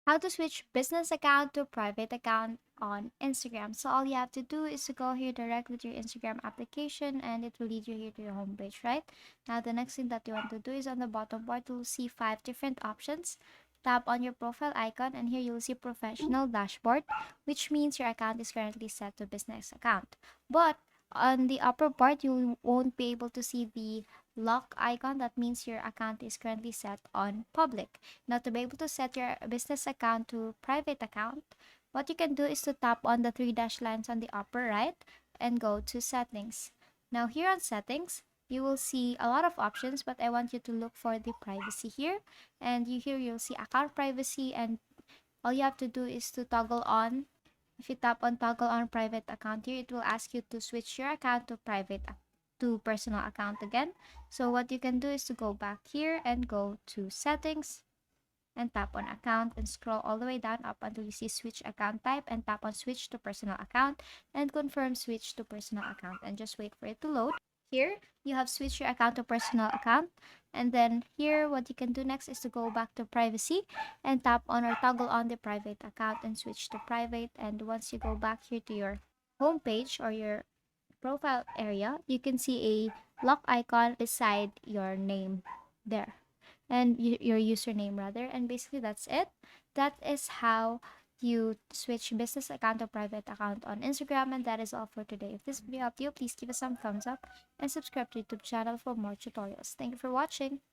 How to switch business account to private account on Instagram. So all you have to do is to go here directly to your Instagram application and it will lead you here to your homepage, right? Now the next thing that you want to do is on the bottom part you'll see 5 different options. Tap on your profile icon and here you'll see professional dashboard, which means your account is currently set to business account. But on the upper part you won't be able to see the lock icon. That means your account is currently set on public. Now to be able to set your business account to private account, what you can do is to tap on the 3 dash lines on the upper right and go to settings. Now here on settings, you will see a lot of options, but I want you to look for the privacy here. And here you'll see account privacy, and all you have to do is to toggle on. If you tap on toggle on private account here, it will ask you to switch your account to to personal account again. So what you can do is to go back here and go to settings and tap on account and scroll all the way down up until you see switch account type and tap on switch to personal account and confirm switch to personal account and just wait for it to load. Here you have switched your account to personal account, and then here what you can do next is to go back to privacy and tap on or toggle on the private account and switch to private. And once you go back here to your home page or your profile area, you can see a lock icon beside your name there and your username rather, and basically that's it. That is how you switch business account to private account on Instagram, and that is all for today. If this video helped you, please give us some thumbs up and subscribe to YouTube channel for more tutorials. Thank you for watching.